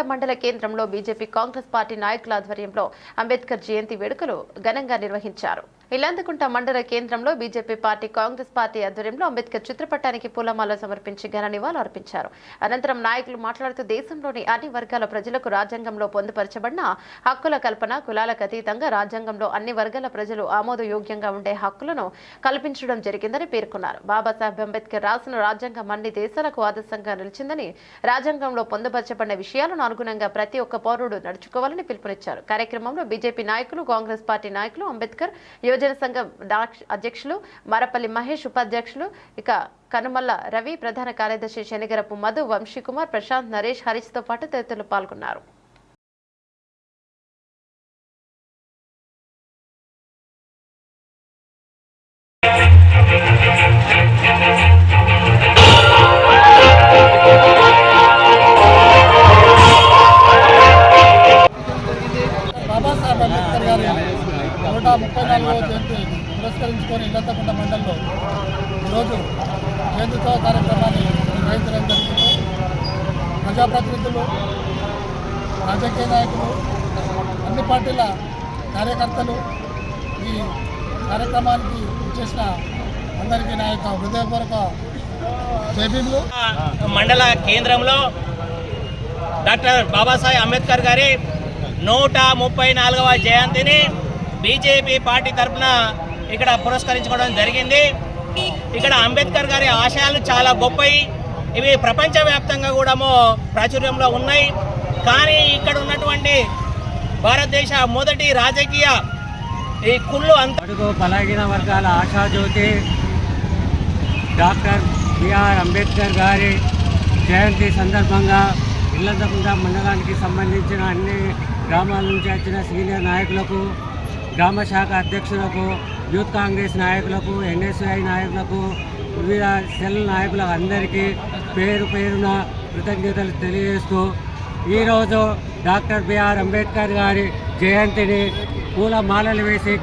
మండల కేంద్రంలో BJP Congress party నాయకుల ఆధ్వర్యంలో అంబేద్కర్ జయంతి వేడుకలు ఘనంగా నిర్వహించారు. ఇల్లంతకుంట మండల కేంద్రంలో బీజేపీ పార్టీ కాంగ్రెస్ పార్టీ ఆధ్వర్యంలో అంబేద్కర్ చిత్రపటానికి పూలమాల సమర్పించి ఘన నివాళులు అర్పించారు. అనంతరం నాయకులు మాట్లాడుతూ దేశంలోని అన్ని వర్గాల ప్రజలకు రాజ్యాంగంలో పొందుపరచబడిన హక్కుల కల్పన, కులాలకు అతీతంగా రాజ్యాంగంలో అన్ని వర్గాల ప్రజలు ఆమోదయోగ్యంగా ఉండే హక్కులను కల్పించడం జరిగిందని పేర్కొన్నారు. బాబాసాహెబ్ అంబేద్కర్ రాసిన రాజ్యాంగం అన్ని దేశాలకు ఆదర్శంగా నిలిచిందని, రాజ్యాంగంలో పొందుపరచబడిన విషయాలను అనుగుణంగా ప్రతి ఒక్క పౌరుడు నడుచుకోవాలని పిలుపునిచ్చారు. కార్యక్రమంలో బీజేపీ నాయకులు, కాంగ్రెస్ పార్టీ నాయకులు, అంబేద్కర్ యువజన సంఘం అధ్యక్షులు మరపల్లి మహేష్, ఉపాధ్యక్షులు కనుమల్ల రవి, ప్రధాన కార్యదర్శి శనిగరపు మధు, వంశీకుమార్, ప్రశాంత్, నరేష్, హరీష్ తో పాటు తదితరులు పాల్గొన్నారు. బాబాసాహెబ్ అంబేద్కర్ గారి 134వ జయంతి పురస్కరించుకొని ఇల్లంతకుంట మండలంలో ఈరోజు జయంతితో కార్యక్రమాన్ని నిర్వహించడం జరిగింది. ప్రజాప్రతినిధులు, రాజకీయ నాయకులు, అన్ని పార్టీల కార్యకర్తలు ఈ కార్యక్రమానికి చేసిన అందరికీ నా యొక్క హృదయపూర్వక జైభీములు. మండల కేంద్రంలో డాక్టర్ బాబాసాహెబ్ అంబేద్కర్ గారి 134వ జయంతిని బీజేపీ పార్టీ తరఫున ఇక్కడ పురస్కరించుకోవడం జరిగింది. ఇక్కడ అంబేద్కర్ గారి ఆశయాలు చాలా గొప్పవి, ఇవి ప్రపంచవ్యాప్తంగా కూడా ప్రాచుర్యంలో ఉన్నాయి. కానీ ఇక్కడ ఉన్నటువంటి భారతదేశ మొదటి రాజకీయ ఈ కుళ్ళు అడుగు బలహీన వర్గాల ఆశాజ్యోతి డాక్టర్ బిఆర్ అంబేద్కర్ గారి జయంతి సందర్భంగా ఇల్లంతకుంట మండలానికి సంబంధించిన అన్ని గ్రామాల నుంచి వచ్చిన సీనియర్ నాయకులకు, గ్రామ శాఖ అధ్యక్షులకు, యూత్ కాంగ్రెస్ నాయకులకు, ఎన్ఎస్ఐ నాయకులకు, వివిధ సెల్ నాయకులకు అందరికీ పేరు పేరున కృతజ్ఞతలు తెలియజేస్తూ ఈరోజు డాక్టర్ బిఆర్ అంబేద్కర్ గారి జయంతిని పూలమాలలు వేసి